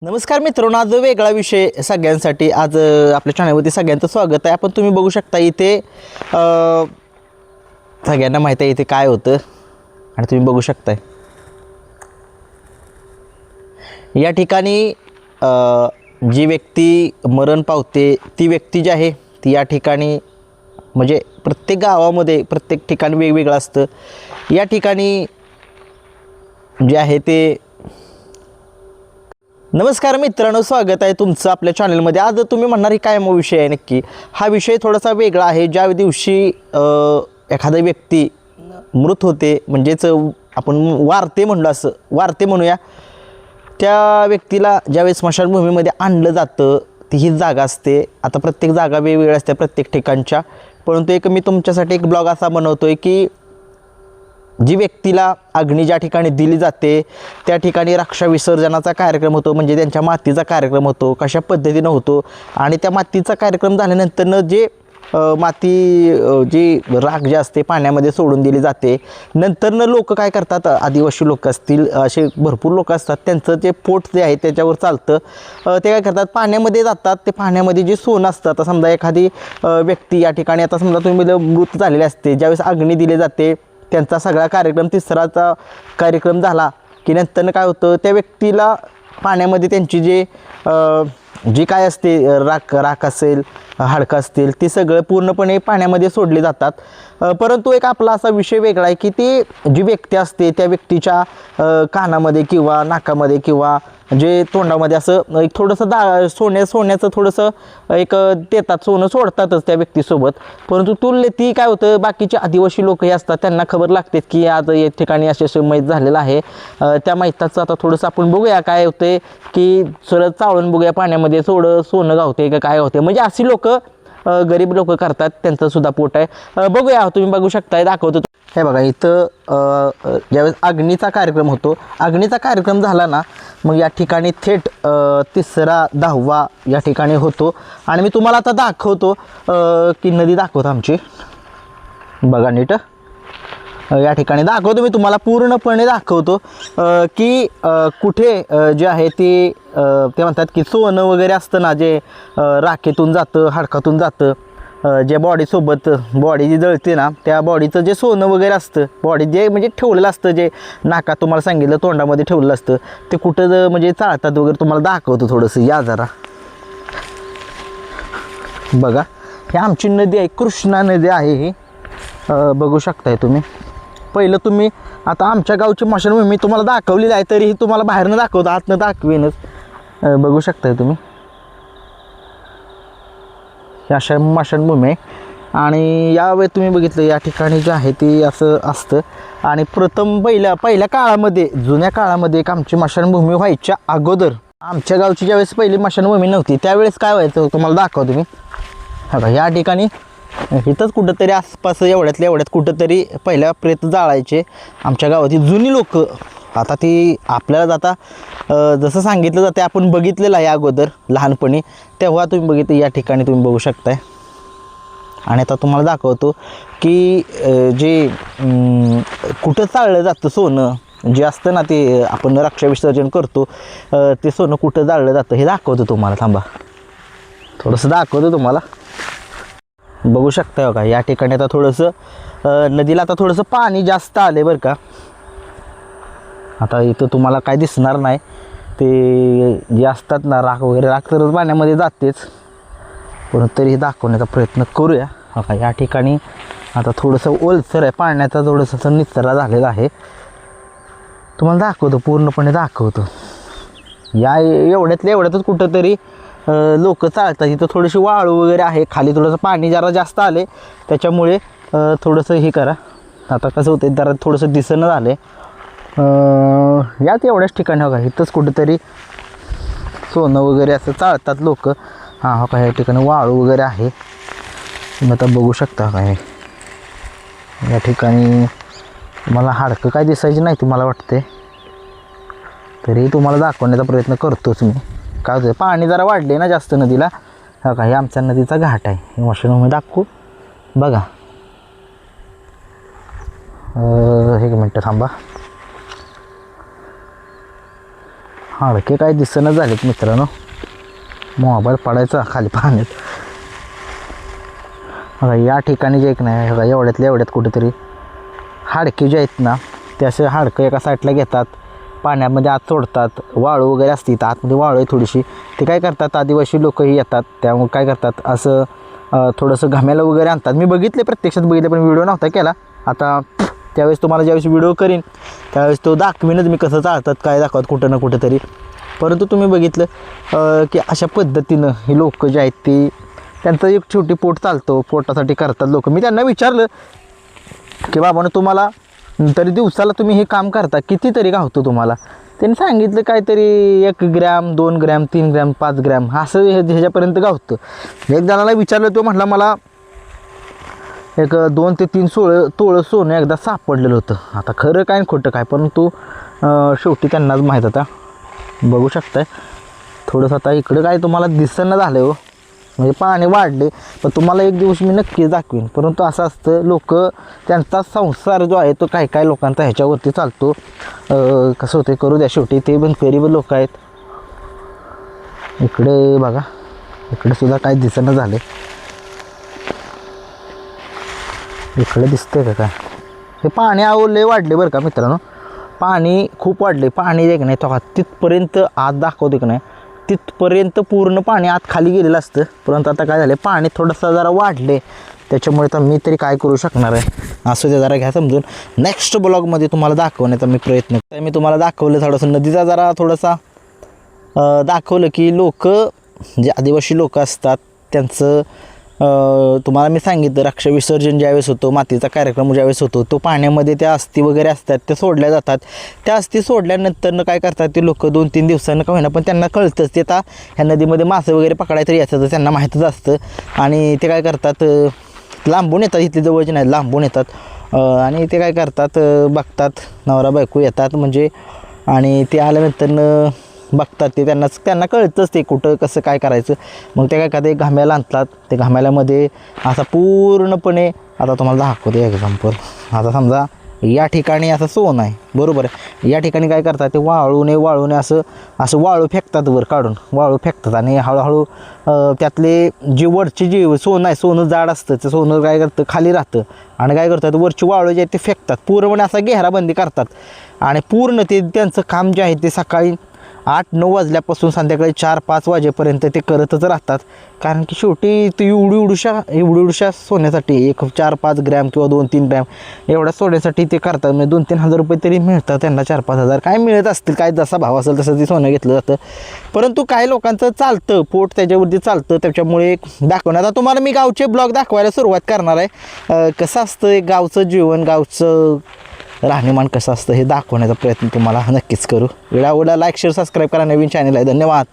नमस्कार मित्रांनो, आज वेगळा विषय सगळ्यांसाठी. आज आपल्या चॅनलवरती सगळ्यांचं स्वागत आहे. आपण तुम्ही बघू शकता इथे सगळ्यांना माहीत आहे इथे काय होतं आणि तुम्ही बघू शकताय या ठिकाणी जी व्यक्ती मरण पावते ती व्यक्ती जी आहे ती या ठिकाणी म्हणजे प्रत्येक गावामध्ये प्रत्येक ठिकाणी वेगवेगळं असतं. या ठिकाणी जे आहे ते नमस्कार मित्रांनो, स्वागत आहे तुमचं आपल्या चॅनलमध्ये. आज तुम्ही म्हणणार ही काय मग विषय आहे नक्की. हा विषय थोडासा वेगळा आहे. ज्या दिवशी एखादा व्यक्ती मृत होते म्हणजेच आपण वारते म्हणलो, असं वारते म्हणूया, त्या व्यक्तीला ज्यावेळेस स्मशानभूमीमध्ये आणलं जातं ती ही जागा असते. आता प्रत्येक जागा वेगवेगळ्या असते प्रत्येक ठिकाणच्या, परंतु एक मी तुमच्यासाठी एक ब्लॉग असा बनवतो आहे की जी व्यक्तीला अग्नी ज्या ठिकाणी दिली जाते त्या ठिकाणी रक्षा विसर्जनाचा कार्यक्रम होतो, म्हणजे त्यांच्या मातीचा कार्यक्रम होतो, कशा पद्धतीनं होतो. आणि त्या मातीचा कार्यक्रम झाल्यानंतरनं जे माती जी राख जी असते पाण्यामध्ये सोडून दिली जाते. नंतरनं लोक काय करतात, आदिवासी लोक असतील, असे भरपूर लोक असतात, त्यांचं जे पोट जे आहे त्याच्यावर चालतं. ते काय करतात, पाण्यामध्ये जातात. ते पाण्यामध्ये जे सोनं असतं, आता समजा एखादी व्यक्ती या ठिकाणी, आता समजा तुम्ही मृत झालेले असते, ज्यावेळेस अग्नी दिली जाते त्यांचा सगळा कार्यक्रम तिसराचा कार्यक्रम झाला की नंतरनं काय होतं, त्या व्यक्तीला पाण्यामध्ये त्यांची जी काय असते राख असेल, हाडकं असतील, ती सगळं पूर्णपणे पाण्यामध्ये सोडली जातात. परंतु एक आपला असा विषय वेगळा आहे की ती जी व्यक्ती असते त्या व्यक्तीच्या कानामध्ये किंवा नाकामध्ये किंवा जे तोंडामध्ये असं एक थोडंसं सोन्याचं थोडंसं एक देतात, सोनं सोडतातच त्या व्यक्तीसोबत. परंतु ती काय होतं, बाकीचे आदिवासी लोक हे असतात त्यांना खबर लागते की आज या ठिकाणी असे मैत झालेलं आहे. त्या मैताचं आता थोडंसं आपण बघूया काय होते की सरळ चाळून बघूया पाण्यामध्ये सोनं गावते का काय होते. म्हणजे अशी लोक गरीब लोक करतात, त्यांचं सुद्धा पोट आहे. बघूया, तुम्ही बघू शकताय, दाखवतो. हे बघा इथं ज्यावेळेस अग्नीचा कार्यक्रम होतो, अग्नीचा कार्यक्रम झाला ना मग या ठिकाणी थेट तिसरा 10वा या ठिकाणी होतो. आणि मी तुम्हाला आता दाखवतो की नदी दाखवतो आमची, बघा नीट या ठिकाणी दाखवतो, मी तुम्हाला पूर्णपणे दाखवतो की कुठे जे आहे ते म्हणतात की सोनं वगैरे असतं ना, जे राखेतून जातं, हाडकातून जातं, जे बॉडीसोबत बॉडी जी जळते ना त्या बॉडीचं जे सोनं वगैरे असतं, बॉडी जे म्हणजे ठेवलेलं असतं, जे नाकात तुम्हाला सांगितलं तोंडामध्ये ठेवलेलं असतं, ते कुठं म्हणजे चाळतात वगैरे, तुम्हाला दाखवतो थोडंसं. या जरा बघा, ही आमची नदी आहे, कृष्णा नदी आहे ही, बघू शकताय तुम्ही. पहिलं तुम्ही आता आमच्या गावची स्मशानभूमी मी तुम्हाला दाखवलेली आहे, तरीही तुम्हाला बाहेरनं दाखवतो, आतनं दाखवेनच. बघू शकताय तुम्ही, अशा स्मशानभूमी आहे. आणि यावेळी तुम्ही बघितलं या ठिकाणी जे आहे ते असं असतं. आणि प्रथम पहिल्या काळामध्ये, जुन्या काळामध्ये एक आमची स्मशानभूमी व्हायच्या अगोदर, आमच्या गावची ज्यावेळेस पहिली स्मशानभूमी नव्हती त्यावेळेस काय व्हायचं तुम्हाला दाखवतो मी. बघा या ठिकाणी इथंच कुठंतरी आसपास एवढ्यात कुठंतरी पहिल्या प्रेत जाळायचे आमच्या गावातील जुनी लोक. आता ती आपल्याला आता जसं सांगितलं जाते, आपण बघितलेलं आहे अगोदर लहानपणी, तेव्हा तुम्ही बघितलं या ठिकाणी तुम्ही बघू शकताय. आणि आता तुम्हाला दाखवतो की जे कुठं चाळलं जातं सोनं जे असतं ना, ते आपण रक्षा विसर्जन करतो, ते सोनं कुठं जाळलं जातं हे दाखवतो तुम्हाला. थांबा, थोडंसं दाखवतो तुम्हाला. बघू शकता बघा या ठिकाणी आता थोडंसं नदीला आता थोडंसं पाणी जास्त आले बरं का. आता इथं तुम्हाला काय दिसणार नाही, ते जे असतात ना राख वगैरे, राख तर पाण्यामध्ये जातेच, पण तरीही दाखवण्याचा प्रयत्न करूया. बघा या ठिकाणी आता थोडंसं ओलसर आहे, पाण्याचा थोडंसं निचरा झालेला आहे. तुम्हाला दाखवतो, पूर्णपणे दाखवतो. या एवढ्यातच कुठंतरी लोक चालतात. इथं थोडीशी वाळू वगैरे आहे, खाली थोडंसं पाणी जरा जास्त आले त्याच्यामुळे थोडंसं हे करा. आता कसं होतं, जरा थोडंसं दिसणं झालं यात एवढ्याच ठिकाणी. बघा इथंच कुठंतरी सोनं वगैरे असं चालतात लोक. हां हो का, या ठिकाणी वाळू वगैरे आहे, तुम्ही आता बघू शकता. काय या ठिकाणी मला हाडकं काय दिसायची नाही तुम्हाला वाटते, तरी तुम्हाला दाखवण्याचा प्रयत्न करतोच मी. काय होतं, पाणी जरा वाढले ना जास्त नदीला. हा का, हे आमच्या नदीचा घाट आहे, हे स्मशानभूमी दाखवू बघा. एक मिनटं थांबा. हाडके काय दिसेना झालेत मित्रांनो. मोबाईल पडायचा खाली पाण्यात. बघा या ठिकाणी जे एक नाही बघा एवढ्यातल्या एवढ्यात कुठेतरी हाडके जे आहेत ना ते असे हाडकं एका साईडला घेतात, पाण्यामध्ये आत सोडतात. वाळू वगैरे असते तर आतमध्ये वाळू आहे थोडीशी. ते काय करतात आदिवासी लोकही येतात त्यामुळे काय करतात असं थोडंसं घाम्याला वगैरे आणतात. मी बघितले प्रत्यक्षात बघितले पण व्हिडिओ नव्हता केला. आता त्यावेळेस तुम्हाला ज्यावेळेस व्हिडिओ करीन त्यावेळेस तो दाखवीनच मी कसं चालतात काय दाखवत कुठं ना कुठेतरी. परंतु तुम्ही बघितलं की अशा पद्धतीनं ही लोक जे आहेत ती त्यांचं एक छोटी पोट चालतो, पोटासाठी करतात लोक. मी त्यांना विचारलं की बाबांनो तुम्हाला तरी दिवसाला तुम्ही हे काम करता कितीतरी गावतो तुम्हाला. त्यांनी सांगितलं काहीतरी 1 ग्रॅम 2 ग्रॅम 3 ग्रॅम 5 ग्रॅम असं ह्याच्यापर्यंत गावतं. एक जणाला विचारलं तो म्हटला मला एक 2 ते 3 तोळं सोनं एकदा सापडलेलं होतं. आता खरं काय खोटं काय परंतु शेवटी त्यांनाच माहीत होता. बघू शकताय थोडंसं आता इकडं काय तुम्हाला दिसेना झालं हो, म्हणजे पाणी वाढले. पण तुम्हाला एक दिवस मी नक्कीच दाखवीन. परंतु असं असतं लोक त्यांचा संसार जो आहे तो काय काय लोकांचा ह्याच्यावरती चालतो. कसं होतं करू द्या शेवटी ते पण गरीब लोक आहेत. इकडे बघा इकडे सुद्धा काय दिसेना झाले. इकडे दिसतंय का काय हे पाणी आवडले वाढले बरं का मित्रांनो. पाणी खूप वाढले. पाणी एक नाही तो तिथपर्यंत आत दाखवते की नाही तिथपर्यंत पूर्ण पाणी आत खाली गेलेलं असतं. परंतु आता काय झालं पाणी थोडंसं जरा वाढले त्याच्यामुळे तर मी तरी काय करू शकणार आहे. असं ते जरा घ्या समजून. नेक्स्ट ब्लॉगमध्ये तुम्हाला दाखवण्याचा मी प्रयत्न करतो. मी तुम्हाला दाखवलं थोडंसं नदीचा जरा थोडासा दाखवलं की लोक जे आदिवासी लोक असतात त्यांचं तुम्हाला मी सांगितलं रक्षा विसर्जन ज्यावेळेस होतो मातीचा कार्यक्रम ज्यावेळेस होतो तो पाण्यामध्ये त्या अस्थी वगैरे असतात त्या सोडल्या जातात. त्या अस्थी सोडल्यानंतर काय करतात ते लोक 2-3 दिवसांना का होईना पण त्यांना कळतंच ते आता ह्या नदीमध्ये मासे वगैरे पकडायला तरी याचं तर त्यांना माहीतच असतं. आणि ते काय करतात लांबून येतात इथले जवळचे नाही लांबून येतात आणि ते काय करतात बघतात नवरा बायको येतात म्हणजे आणि ते आल्यानंतर बघतात ते त्यांना कळतंच ते कुठं कसं काय करायचं. मग ते काय का ते घाम्याला आणतात. ते घाम्याल्यामध्ये असा पूर्णपणे आता तुम्हाला दाखवते एक्झाम्पल. आता समजा या ठिकाणी असं सोनं आहे बरोबर आहे. या ठिकाणी काय करतात ते वाळूने असं वाळू फेकतात वर काढून वाळू फेकतात आणि हळूहळू त्यातले जी वरची जी सोनं आहे सोनं जाड असतं ते सोनं काय करतं खाली राहतं आणि काय करतात वरची वाळू जे आहे ते फेकतात पूर्णपणे असा घेराबंदी करतात. आणि पूर्ण ते त्यांचं काम जे आहे ते सकाळी 8-9 वाजल्यापासून संध्याकाळी 4-5 वाजेपर्यंत ते करतच राहतात. कारण की शेवटी ते एवढ्या सोन्यासाठी 4-5 ग्रॅम किंवा 2-3 ग्रॅम एवढ्या सोन्यासाठी ते करतात. म्हणजे 2-3 हजार रुपये तरी मिळतात त्यांना 4-5 हजार काय मिळत असतील काय जसा भाव असेल तसं ते सोनं घेतलं जातं. परंतु काही लोकांचं चालतं पोट त्याच्यावरती चालतं त्याच्यामुळे दाखवणार. आता तुम्हाला मी गावचे ब्लॉग दाखवायला सुरुवात करणार आहे. कसं असतं एक गावचं जीवन गावचं राहणीमान कसं असतं हे दाखवण्याचा प्रयत्न तुम्हाला नक्कीच करू. व्हिडिओ आवडला लाईक शेअर सबस्क्राईब करा. नवीन चॅनल आहे. धन्यवाद.